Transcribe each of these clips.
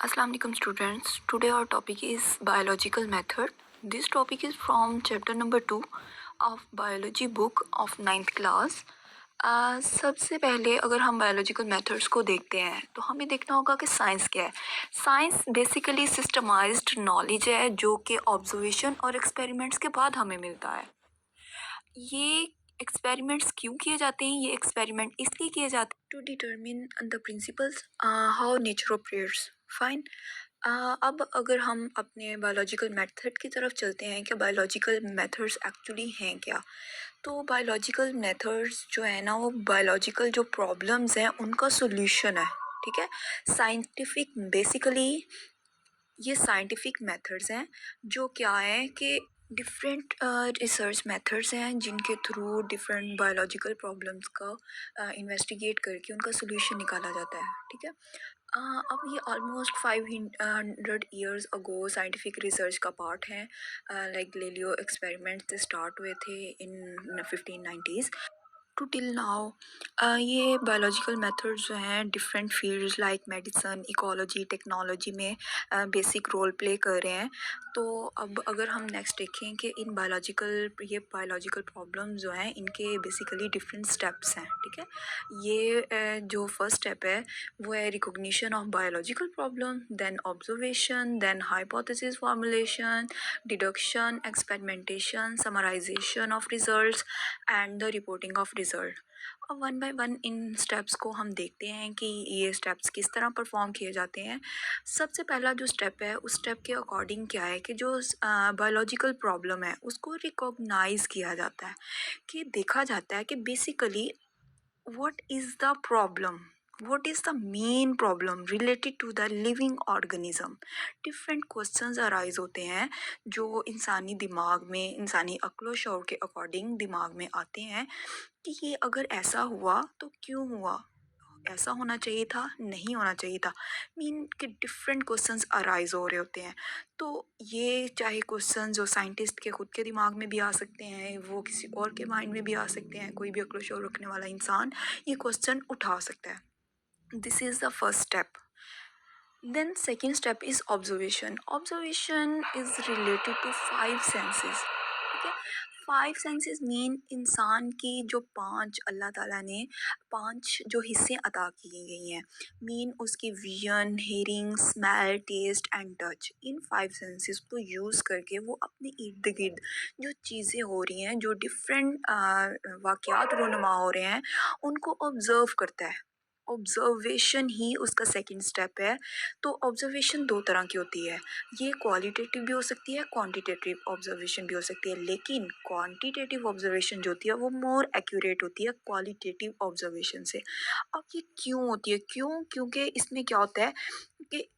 Assalamu alaikum students. Today our topic is biological method. This topic is from chapter number 2 of biology book of 9th class. सबसे पहले अगर हम biological methods को देखते हैं तो हमें देखना होगा कि साइंस क्या है। साइंस बेसिकली सिस्टमाइज्ड नॉलेज है जो कि ऑब्जर्वेशन और एक्सपेरिमेंट्स के बाद हमें मिलता है। ये एक्सपेरिमेंट्स क्यों किए जाते हैं? ये एक्सपेरिमेंट इसलिए किए जाते हैं to determine the principles how nature operates. Fine. अब अगर हम अपने बायोलॉजिकल मेथड की तरफ चलते हैं कि बायोलॉजिकल मेथड्स एक्चुअली हैं क्या, तो बायोलॉजिकल मेथड्स जो है ना वो बायोलॉजिकल जो प्रॉब्लम्स हैं उनका सोल्यूशन है। ठीक है। साइंटिफिक बेसिकली ये साइंटिफिक मेथड्स हैं जो क्या है कि डिफरेंट रिसर्च मेथड्स हैं जिनके थ्रू डिफरेंट बायोलॉजिकल प्रॉब्लम्स का इन्वेस्टिगेट करके उनका सोल्यूशन निकाला जाता है। ठीक है। अब ये almost 500 years ago scientific research का पार्ट है। लाइक गैलीलियो एक्सपेरिमेंट्स स्टार्ट हुए थे in 1590s to till now. ये बायोलॉजिकल मेथड्स जो हैं different fields like medicine, ecology, technology में बेसिक रोल प्ले कर रहे हैं। तो अब अगर हम नेक्स्ट देखें कि इन बायोलॉजिकल प्रॉब्लम्स जो हैं इनके बेसिकली डिफरेंट स्टेप्स हैं। ठीक है। ये जो फर्स्ट स्टेप है वो है recognition of biological problem, then observation, then hypothesis formulation, deduction, experimentation, summarization of results and the reporting of result. अब वन बाय वन इन स्टेप्स को हम देखते हैं कि ये स्टेप्स किस तरह परफॉर्म किए जाते हैं। सबसे पहला जो स्टेप है उस स्टेप के अकॉर्डिंग क्या है कि जो बायोलॉजिकल प्रॉब्लम है उसको रिकॉग्नाइज किया जाता है, कि देखा जाता है कि basically what is the problem, what is the main problem related to the living organism। Different questions arise होते हैं जो इंसानी दिमाग में, इंसानी अक्लो शौर के अकॉर्डिंग दिमाग में आते हैं कि ये अगर ऐसा हुआ तो क्यों हुआ, ऐसा होना चाहिए था, नहीं होना चाहिए था। मीन के डिफरेंट क्वेश्चंस अराइज हो रहे होते हैं। तो ये चाहे क्वेश्चन जो साइंटिस्ट के खुद के दिमाग में भी आ सकते हैं, वो किसी और के माइंड में भी आ सकते हैं, कोई भी अक्ल शौर रखने वाला इंसान ये क्वेश्चन उठा सकता है। This is the first step. Then second step is observation. Observation is related to 5 senses. ठीक है। 5 सेंसेस मीन इंसान की जो 5 अल्लाह ताला ने 5 जो हिस्से अता किए गई हैं, मीन उसकी vision, hearing, smell, taste and touch. इन 5 सेंसेस को यूज़ करके वो अपने इर्द गिर्द जो चीज़ें हो रही हैं, जो डिफरेंट वाक़यात रोनुमा हो रहे हैं, उनको ऑब्ज़र्व करता है। ऑब्जर्वेशन ही उसका सेकंड स्टेप है। तो ऑब्जर्वेशन दो तरह की होती है, ये क्वालिटेटिव भी हो सकती है, क्वांटिटेटिव ऑब्जर्वेशन भी हो सकती है। लेकिन क्वांटिटेटिव ऑब्जर्वेशन जो होती है वो मोर एक्यूरेट होती है क्वालिटेटिव ऑब्जर्वेशन से। अब ये क्यों होती है? क्योंकि इसमें क्या होता है कि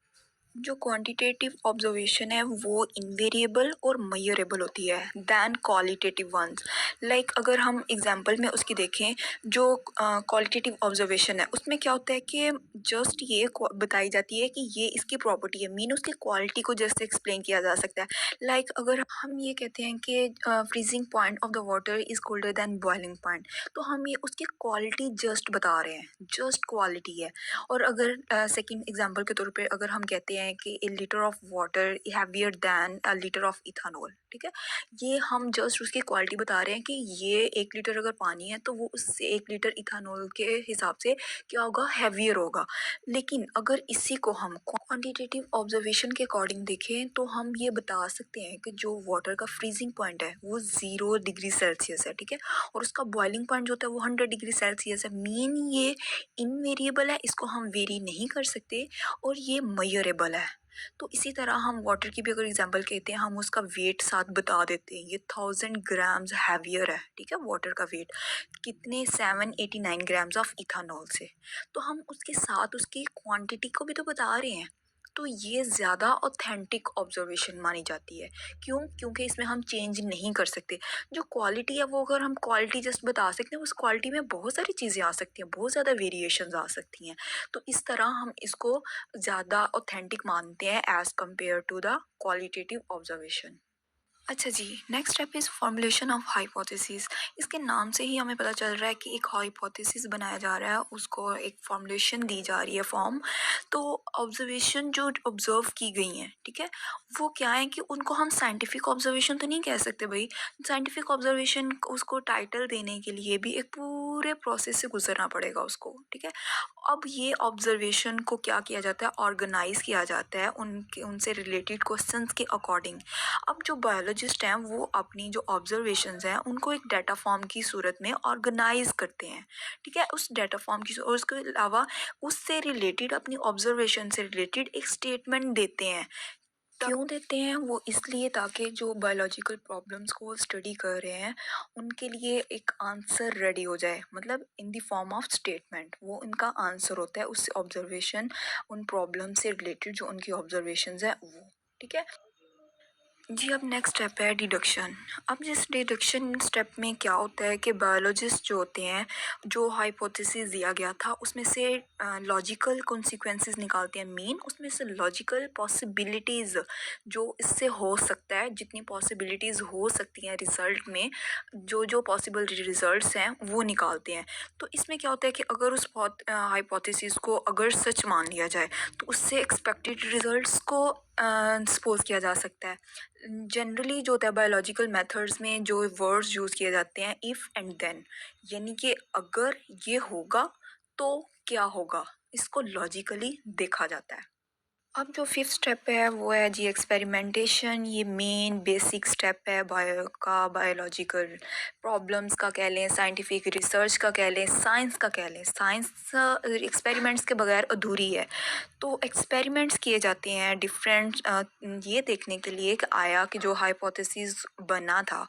जो क्वांटिटेटिव ऑब्जर्वेशन है वो इनवेरिएबल और मेजरेबल होती है दैन क्वालिटेटिव वंस। लाइक अगर हम एग्जांपल में उसकी देखें, जो क्वालिटेटिव ऑब्जर्वेशन है उसमें क्या होता है कि जस्ट ये बताई जाती है कि ये इसकी प्रॉपर्टी है, मीन उसकी क्वालिटी को जस्ट एक्सप्लेन किया जा सकता है। लाइक अगर हम ये कहते हैं कि freezing point of the water is colder than boiling point, तो हम ये उसकी क्वालिटी जस्ट बता रहे हैं, जस्ट क्वालिटी है। और अगर सेकंड एग्जांपल के तौर पे अगर हम कहते हैं कि a litre of water heavier than a litre of ethanol, ठीक है, ये हम जस्ट उसकी क्वालिटी बता रहे हैं कि ये 1 लीटर अगर पानी है तो वो उससे 1 लीटर इथानॉल के हिसाब से क्या होगा, हैवियर होगा। लेकिन अगर इसी को हम क्वांटिटेटिव ऑब्जर्वेशन के अकॉर्डिंग देखें तो हम ये बता सकते हैं कि जो वाटर का फ्रीजिंग पॉइंट है वो 0 डिग्री सेल्सियस है। ठीक है। और उसका बॉइलिंग पॉइंट जो होता है वो 100 डिग्री सेल्सियस है। मीन ये इनवेरिएबल है, इसको हम वेरी नहीं कर सकते, और ये मेजरेबल है। तो इसी तरह हम वाटर की भी अगर एग्जांपल कहते हैं, हम उसका वेट साथ बता देते हैं, ये 1000 ग्राम्स हैवियर है। ठीक है। वाटर का वेट कितने, 789 ग्राम्स ऑफ इथानॉल से। तो हम उसके साथ उसकी क्वांटिटी को भी तो बता रहे हैं। तो ये ज़्यादा ऑथेंटिक ऑब्जर्वेशन मानी जाती है। क्योंकि इसमें हम चेंज नहीं कर सकते। जो क्वालिटी है वो अगर हम क्वालिटी जस्ट बता सकते हैं, उस क्वालिटी में बहुत सारी चीज़ें आ सकती हैं, बहुत ज़्यादा वेरिएशंस आ सकती हैं। तो इस तरह हम इसको ज़्यादा ऑथेंटिक मानते हैं as compare to the qualitative observation. अच्छा जी, next step is formulation of hypothesis. इसके नाम से ही हमें पता चल रहा है कि एक हाइपोथेसिस बनाया जा रहा है, उसको एक फॉर्मुलेशन दी जा रही है फॉर्म। तो ऑब्जर्वेशन जो ऑब्जर्व की गई हैं, ठीक है, वो क्या है कि उनको हम साइंटिफिक ऑब्जर्वेशन तो नहीं कह सकते भाई। साइंटिफिक ऑब्जर्वेशन उसको टाइटल देने के लिए भी एक पूरे प्रोसेस से गुजरना पड़ेगा उसको, ठीक है। अब ये ऑब्जर्वेशन को क्या किया जाता है, ऑर्गेनाइज किया जाता है उनके उनसे रिलेटेड क्वेश्चंस के अकॉर्डिंग। अब जो बायोलॉजिस्ट हैं वो अपनी जो ऑब्जर्वेशंस हैं उनको एक डाटा फॉर्म की सूरत में ऑर्गेनाइज करते हैं, ठीक है। उस डाटा फॉर्म की और उसके अलावा उससे रिलेटेड अपनी ऑब्जर्वेशन से रिलेटेड एक स्टेटमेंट देते हैं। क्यों देते हैं वो, इसलिए ताकि जो बायोलॉजिकल प्रॉब्लम्स को वो स्टडी कर रहे हैं उनके लिए एक आंसर रेडी हो जाए, मतलब in the form of statement वो इनका आंसर होता है उस ऑब्जर्वेशन, उन प्रॉब्लम से रिलेटेड जो उनकी ऑब्जर्वेशंस है वो, ठीक है। जी, अब नेक्स्ट स्टेप है डिडक्शन। अब जिस डिडक्शन स्टेप में क्या होता है कि बायोलॉजिस्ट जो होते हैं, जो हाइपोथेसिस दिया गया था उसमें से लॉजिकल कॉन्सिक्वेंसेस निकालते हैं। मेन उसमें से लॉजिकल पॉसिबिलिटीज़ जो इससे हो सकता है, जितनी पॉसिबिलिटीज़ हो सकती हैं रिज़ल्ट में, जो जो पॉसिबल रिज़ल्ट्स हैं वो निकालते हैं। तो इसमें क्या होता है कि अगर उस हाइपोथेसिस को अगर सच मान लिया जाए तो उससे एक्सपेक्टेड रिज़ल्ट्स को सपोज किया जा सकता है। जनरली जो होता है बायोलॉजिकल मेथड्स में जो वर्ड्स यूज़ किए जाते हैं, इफ़ एंड देन, यानी कि अगर ये होगा तो क्या होगा, इसको लॉजिकली देखा जाता है। अब जो फिफ्थ स्टेप है वो है जी एक्सपेरिमेंटेशन। ये मेन बेसिक स्टेप है बायोलॉजिकल प्रॉब्लम्स का कह लें, साइंटिफिक रिसर्च का कह लें, साइंस का कह लें। साइंस एक्सपेरिमेंट्स के बगैर अधूरी है। तो एक्सपेरिमेंट्स किए जाते हैं डिफरेंट, ये देखने के लिए कि आया कि जो हाइपोथेसिस बना था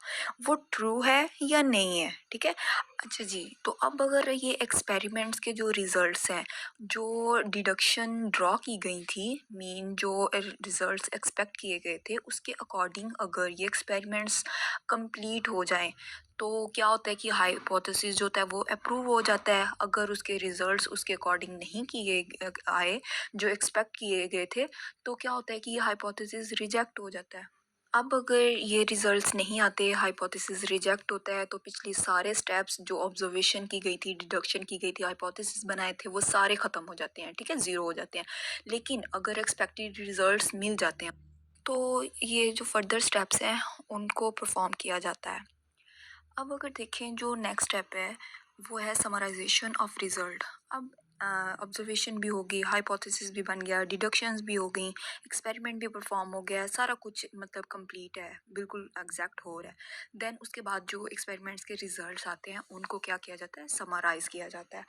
वो ट्रू है या नहीं है, ठीक है। अच्छा जी, तो अब अगर ये एक्सपेरिमेंट्स के जो रिजल्ट्स हैं, जो डिडक्शन ड्रॉ की गई थी, मीन जो रिजल्ट्स एक्सपेक्ट किए गए थे उसके अकॉर्डिंग अगर ये एक्सपेरिमेंट्स कंप्लीट हो जाएं तो क्या होता है कि हाइपोथेसिस जो होता है वो अप्रूव हो जाता है। अगर उसके रिजल्ट्स उसके अकॉर्डिंग नहीं किए आए जो एक्सपेक्ट किए गए थे, तो क्या होता है कि ये हाइपोथेसिस रिजेक्ट हो जाता है। अब अगर ये रिजल्ट्स नहीं आते, हाइपोथेसिस रिजेक्ट होता है, तो पिछले सारे स्टेप्स जो ऑब्जर्वेशन की गई थी, डिडक्शन की गई थी, हाइपोथेसिस बनाए थे, वो सारे ख़त्म हो जाते हैं, ठीक है, ज़ीरो हो जाते हैं। लेकिन अगर एक्सपेक्टेड रिजल्ट्स मिल जाते हैं तो ये जो फर्दर स्टेप्स हैं उनको परफॉर्म किया जाता है। अब अगर देखें जो नेक्स्ट स्टेप है वो है समराइजेशन ऑफ रिजल्ट। अब ऑब्जर्वेशन भी होगी, हाइपोथेसिस भी बन गया, डिडक्शंस भी हो गई, एक्सपेरिमेंट भी परफॉर्म हो गया, सारा कुछ मतलब कंप्लीट है, बिल्कुल एग्जैक्ट हो रहा है। देन उसके बाद जो एक्सपेरिमेंट्स के रिजल्ट्स आते हैं उनको क्या किया जाता है, समराइज़ किया जाता है।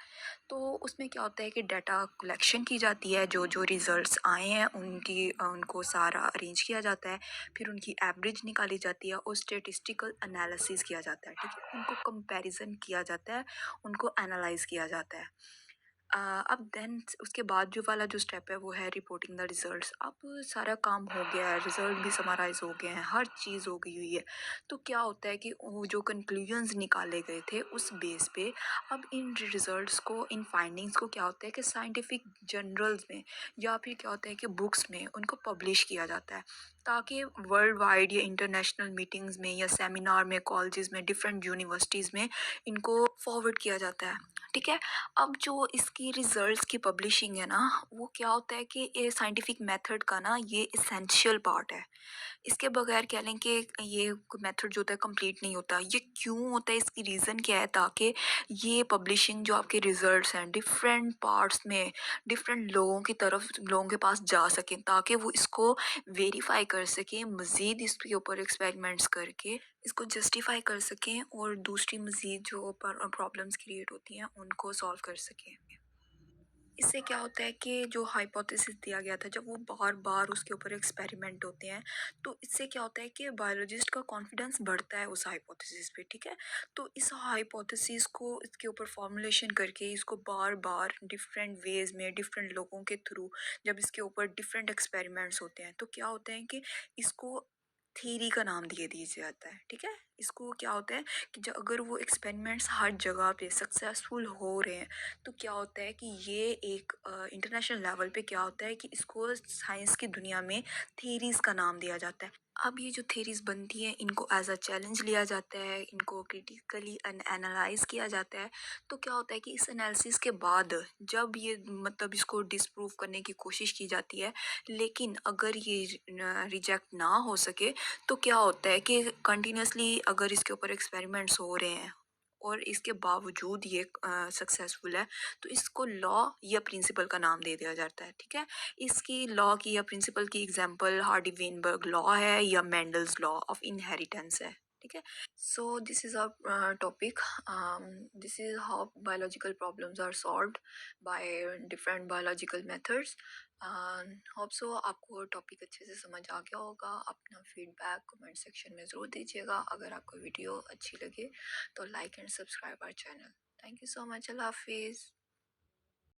तो उसमें क्या होता है कि डाटा कलेक्शन की जाती है, जो जो रिजल्ट्स आए हैं उनको सारा अरेंज किया जाता है, फिर उनकी एवरेज निकाली जाती है और स्टेटिस्टिकल एनालिसिस किया जाता है, ठीक है, उनको कंपैरिजन किया जाता है, उनको एनालाइज किया जाता है। अब देन उसके बाद जो वाला जो स्टेप है वो है रिपोर्टिंग द रिजल्ट्स। अब सारा काम हो गया है, रिजल्ट भी समराइज हो गए हैं, हर चीज़ हो गई हुई है। तो क्या होता है कि वो जो कंक्लूजन्स निकाले गए थे उस बेस पे अब इन रिजल्ट्स को, इन फाइंडिंग्स को क्या होता है कि साइंटिफिक जर्नल्स में या फिर क्या होता है कि बुक्स में उनको पब्लिश किया जाता है, ताकि वर्ल्ड वाइड या इंटरनेशनल मीटिंग्स में या सेमिनार में, कॉलेजेस में, डिफरेंट यूनिवर्सिटीज़ में इनको फॉरवर्ड किया जाता है, ठीक है। अब जो इसकी रिजल्ट्स की पब्लिशिंग है ना, वो क्या होता है कि ये साइंटिफिक मेथड का ना ये इसेंशियल पार्ट है। इसके बगैर कह लें कि ये मेथड जो होता है कंप्लीट नहीं होता। ये क्यों होता है, इसकी रीज़न क्या है, ताकि ये पब्लिशिंग जो आपके रिजल्ट्स हैं डिफरेंट पार्ट्स में, डिफरेंट लोगों की तरफ, लोगों के पास जा सकें, ताकि वो इसको वेरीफाई कर सकें, मज़ीद इसके ऊपर एक्सपेरिमेंट्स करके इसको जस्टिफाई कर सकें और दूसरी मज़ीद जो प्रॉब्लम्स क्रिएट होती हैं उनको सॉल्व कर सकें। इससे क्या होता है कि जो हाइपोथेसिस दिया गया था, जब वो बार बार उसके ऊपर एक्सपेरिमेंट होते हैं, तो इससे क्या होता है कि बायोलॉजिस्ट का कॉन्फिडेंस बढ़ता है उस हाइपोथेसिस पे, ठीक है। तो इस हाइपोथेसिस को इसके ऊपर फॉर्मुलेशन करके इसको बार बार डिफरेंट वेज में, डिफरेंट लोगों के थ्रू, जब इसके ऊपर डिफरेंट एक्सपेरिमेंट्स होते हैं तो क्या होता है कि इसको थ्योरी का नाम दे दिया जाता है, ठीक है। इसको क्या होता है कि जब अगर वो एक्सपेरिमेंट्स हर जगह पे सक्सेसफुल हो रहे हैं तो क्या होता है कि ये एक इंटरनेशनल लेवल पे क्या होता है कि इसको साइंस की दुनिया में थीरीज का नाम दिया जाता है। अब ये जो थेरीज बनती हैं इनको एज अ चैलेंज लिया जाता है, इनको क्रिटिकली एनालाइज किया जाता है। तो क्या होता है कि इस एनालिसिस के बाद जब ये मतलब इसको डिसप्रूव करने की कोशिश की जाती है, लेकिन अगर ये रिजेक्ट ना हो सके, तो क्या होता है कि कंटिन्यूसली अगर इसके ऊपर एक्सपेरिमेंट्स हो रहे हैं और इसके बावजूद ये सक्सेसफुल है, तो इसको लॉ या प्रिंसिपल का नाम दे दिया जाता है। ठीक है, इसकी लॉ की या प्रिंसिपल की एग्जांपल हार्डी वेनबर्ग लॉ है या मेंडल्स लॉ ऑफ इनहेरिटेंस है। ठीक है, so this is our topic. This is how biological problems are solved by different biological methods. Hope so आपको टॉपिक अच्छे से समझ आ गया होगा। अपना फीडबैक कमेंट सेक्शन में ज़रूर दीजिएगा। अगर आपको वीडियो अच्छी लगे तो like and subscribe our channel. Thank you so much. अल्लाह हाफिज़।